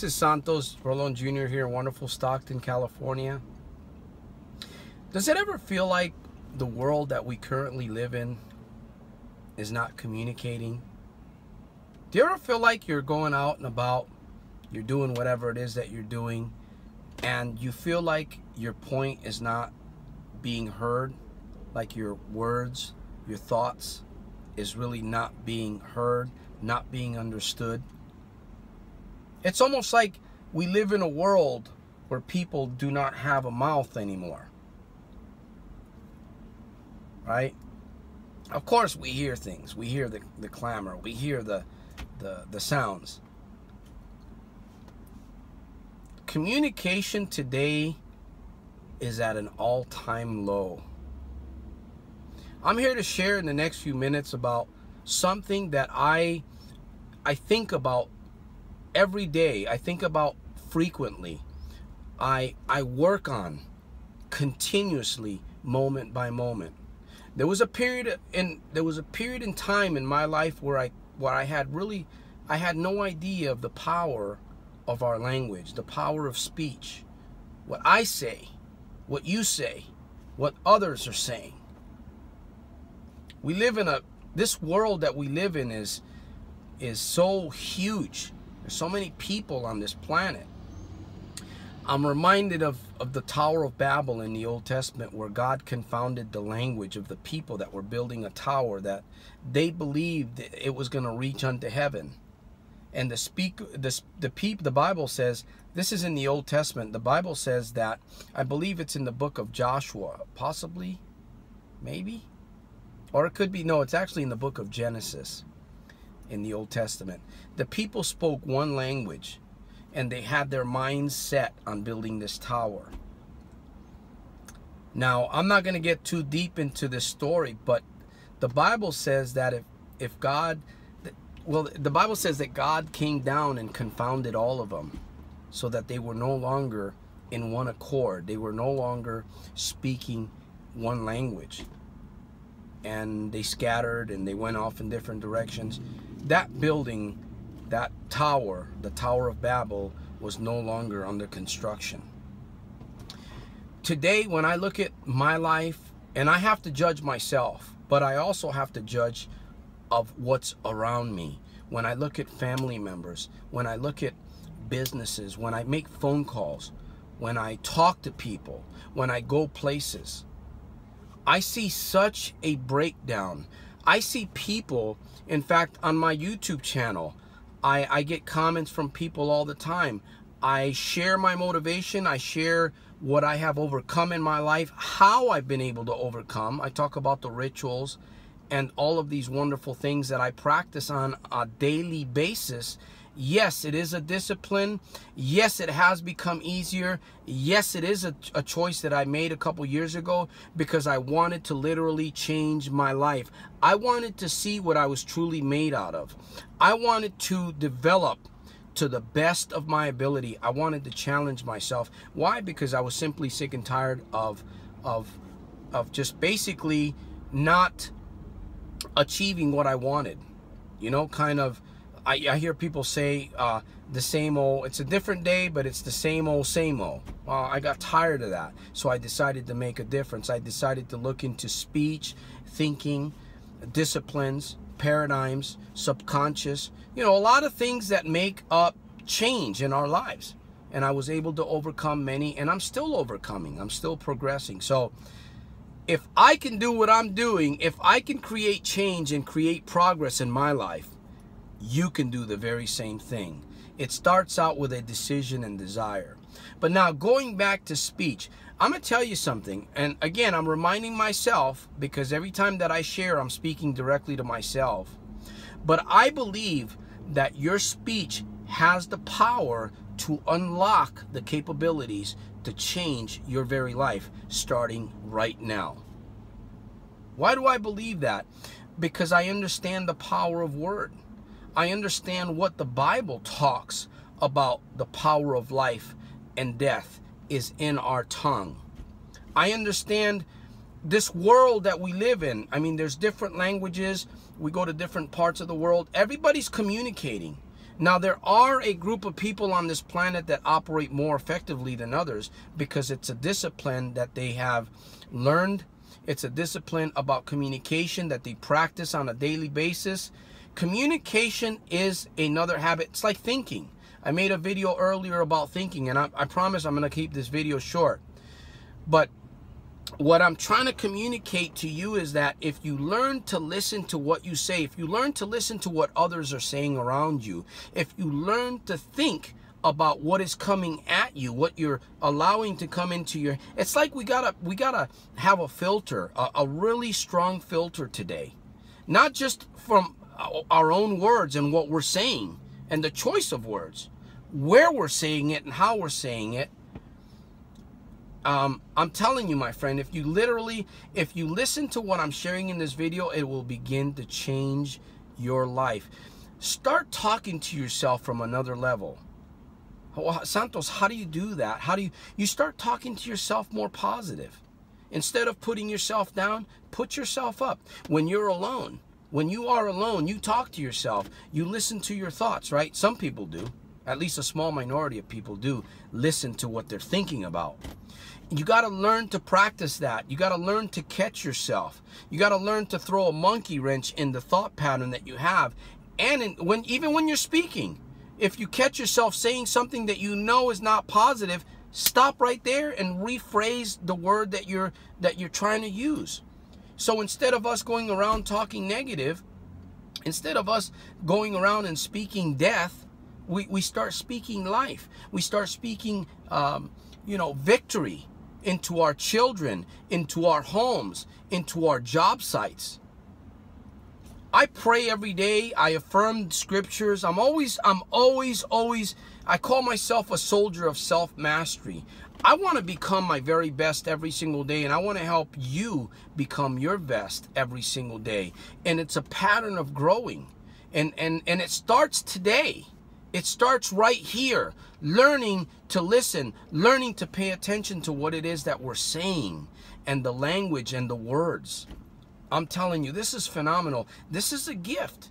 This is Santos Rolon Jr. here in wonderful Stockton, California. Does it ever feel like the world that we currently live in is not communicating? Do you ever feel like you're going out and about, you're doing whatever it is that you're doing, and you feel like your point is not being heard, like your words, your thoughts is really not being heard, not being understood? It's almost like we live in a world where people do not have a mouth anymore, right? Of course we hear things, we hear the clamor, we hear the sounds. Communication today is at an all-time low. I'm here to share in the next few minutes about something that I think about every day. I think about frequently. I work on continuously, moment by moment. There was a period in time in my life where I had no idea of the power of our language, the power of speech. What I say, what you say, what others are saying. We live in this world that we live in is so huge. There's so many people on this planet. I'm reminded of the Tower of Babel in the Old Testament, where God confounded the language of the people that were building a tower that they believed it was going to reach unto heaven. And the Bible says, this is in the Old Testament, the Bible says that, I believe it's in the book of Joshua, possibly, maybe, or it could be, no, it's actually in the book of Genesis in the Old Testament. The people spoke one language, and they had their minds set on building this tower. Now, I'm not going to get too deep into this story, but the Bible says that if God, well, the Bible says that God came down and confounded all of them, so that they were no longer in one accord. They were no longer speaking one language. And they scattered and they went off in different directions. That building, that tower, the Tower of Babel, was no longer under construction. Today, when I look at my life, and I have to judge myself, but I also have to judge of what's around me. When I look at family members, when I look at businesses, when I make phone calls, when I talk to people, when I go places, I see such a breakdown. I see people, in fact, on my YouTube channel, I get comments from people all the time. I share my motivation. I share what I have overcome in my life, how I've been able to overcome. I talk about the rituals and all of these wonderful things that I practice on a daily basis. Yes, it is a discipline. Yes, it has become easier. Yes, it is a choice that I made a couple years ago because I wanted to literally change my life. I wanted to see what I was truly made out of. I wanted to develop to the best of my ability. I wanted to challenge myself. Why? Because I was simply sick and tired of just basically not achieving what I wanted. You know, kind of, I hear people say the same old, it's a different day, but it's the same old, same old. I got tired of that. So I decided to make a difference. I decided to look into speech, thinking, disciplines, paradigms, subconscious, you know, a lot of things that make up change in our lives. And I was able to overcome many, and I'm still overcoming. I'm still progressing. So if I can do what I'm doing, if I can create change and create progress in my life, you can do the very same thing. It starts out with a decision and desire. But now, going back to speech, I'm going to tell you something. And again, I'm reminding myself, because every time that I share, I'm speaking directly to myself. But I believe that your speech has the power to unlock the capabilities to change your very life, starting right now. Why do I believe that? Because I understand the power of word. I understand what the Bible talks about. The power of life and death is in our tongue. I understand this world that we live in. I mean, there's different languages. We go to different parts of the world. Everybody's communicating. Now, there are a group of people on this planet that operate more effectively than others because it's a discipline that they have learned. It's a discipline about communication that they practice on a daily basis. Communication is another habit. It's like thinking. I made a video earlier about thinking, and I promise I'm going to keep this video short. But what I'm trying to communicate to you is that if you learn to listen to what you say, if you learn to listen to what others are saying around you, if you learn to think about what is coming at you, what you're allowing to come into your, it's like we gotta have a filter, a really strong filter today, not just from our own words and what we're saying and the choice of words, where we're saying it and how we're saying it. I'm telling you, my friend, if you listen to what I'm sharing in this video, it will begin to change your life. Start talking to yourself from another level. Santos, how do you do that? How do you start talking to yourself more positive? Instead of putting yourself down, put yourself up. When you're alone, when you are alone, you talk to yourself. You listen to your thoughts, right? Some people do. At least a small minority of people do listen to what they're thinking about. You got to learn to practice that. You got to learn to catch yourself. You got to learn to throw a monkey wrench in the thought pattern that you have. And even when you're speaking, if you catch yourself saying something that you know is not positive, stop right there and rephrase the word that you're trying to use. So instead of us going around talking negative, instead of us going around and speaking death, we start speaking life. We start speaking, victory into our children, into our homes, into our job sites. I pray every day. I affirm scriptures. I call myself a soldier of self-mastery. I want to become my very best every single day, and I want to help you become your best every single day. And it's a pattern of growing. And it starts today. It starts right here, learning to listen, learning to pay attention to what it is that we're saying and the language and the words. I'm telling you, this is phenomenal. This is a gift.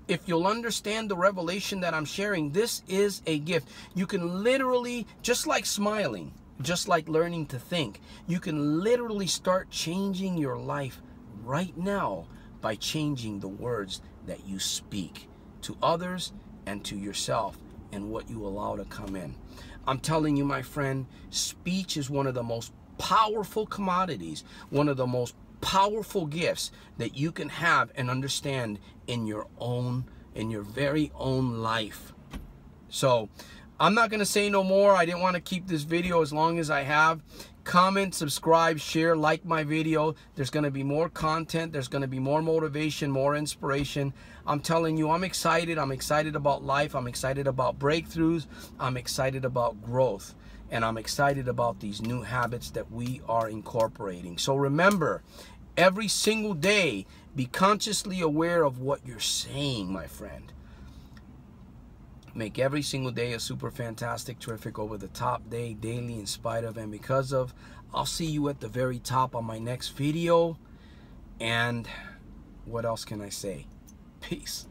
If you'll understand the revelation that I'm sharing, this is a gift. You can literally, just like smiling, just like learning to think, you can literally start changing your life right now by changing the words that you speak to others and to yourself and what you allow to come in. I'm telling you, my friend, speech is one of the most powerful commodities, one of the most powerful gifts that you can have and understand in your very own life. So I'm not going to say no more. I didn't want to keep this video as long as I have. Comment, subscribe, share, like my video. There's going to be more content. There's going to be more motivation, more inspiration. I'm telling you, I'm excited. I'm excited about life. I'm excited about breakthroughs. I'm excited about growth. And I'm excited about these new habits that we are incorporating. So remember, every single day, be consciously aware of what you're saying, my friend. Make every single day a super fantastic, terrific, over the top day, daily, in spite of and because of. I'll see you at the very top on my next video. And what else can I say? Peace.